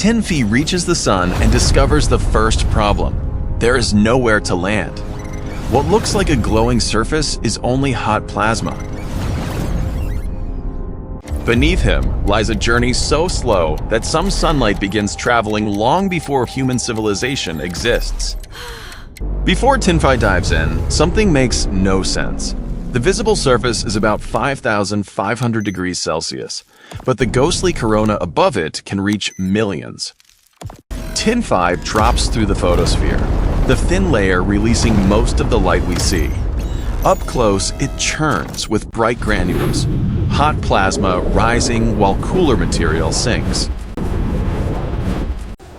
TinFi reaches the sun and discovers the first problem. There is nowhere to land. What looks like a glowing surface is only hot plasma. Beneath him lies a journey so slow that some sunlight begins traveling long before human civilization exists. Before TinFi dives in, something makes no sense. The visible surface is about 5,500 degrees Celsius, but the ghostly corona above it can reach millions. TinFi drops through the photosphere, the thin layer releasing most of the light we see. Up close, it churns with bright granules, hot plasma rising while cooler material sinks.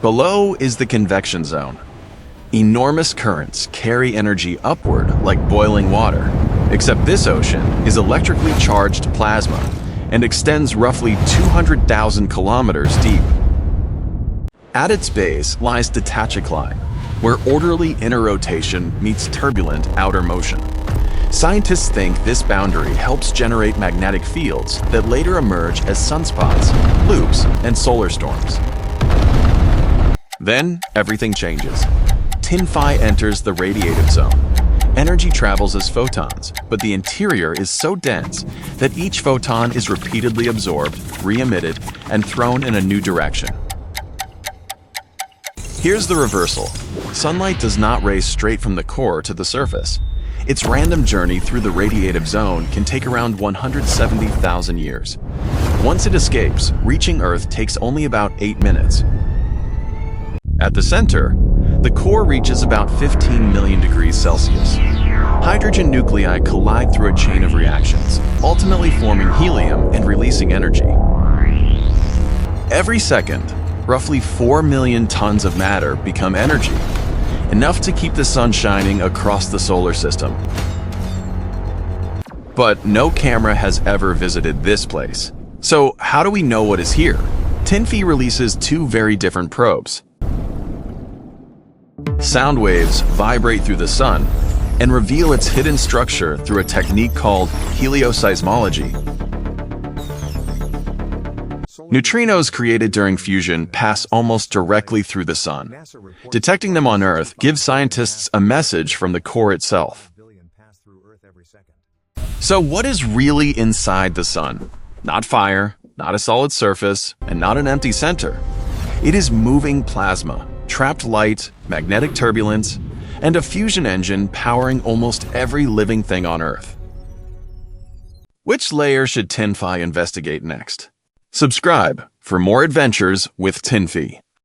Below is the convection zone. Enormous currents carry energy upward like boiling water, except this ocean is electrically charged plasma and extends roughly 200,000 kilometers deep. At its base lies the tachocline, where orderly inner rotation meets turbulent outer motion. Scientists think this boundary helps generate magnetic fields that later emerge as sunspots, loops, and solar storms. Then, everything changes. TinFi enters the radiative zone. Energy travels as photons, but the interior is so dense that each photon is repeatedly absorbed, re-emitted, and thrown in a new direction. Here's the reversal. Sunlight does not race straight from the core to the surface. Its random journey through the radiative zone can take around 170,000 years. Once it escapes, reaching Earth takes only about 8 minutes. At the center, the core reaches about 15 million degrees Celsius. Hydrogen nuclei collide through a chain of reactions, ultimately forming helium and releasing energy. Every second, roughly 4 million tons of matter become energy, enough to keep the sun shining across the solar system. But no camera has ever visited this place. So how do we know what is here? TinFi releases 2 very different probes. Sound waves vibrate through the sun and reveal its hidden structure through a technique called helioseismology. Neutrinos created during fusion pass almost directly through the sun. Detecting them on Earth gives scientists a message from the core itself. So what is really inside the sun? Not fire, not a solid surface, and not an empty center. It is moving plasma, trapped light, magnetic turbulence, and a fusion engine powering almost every living thing on Earth. Which layer should TinFi investigate next? Subscribe for more adventures with TinFi.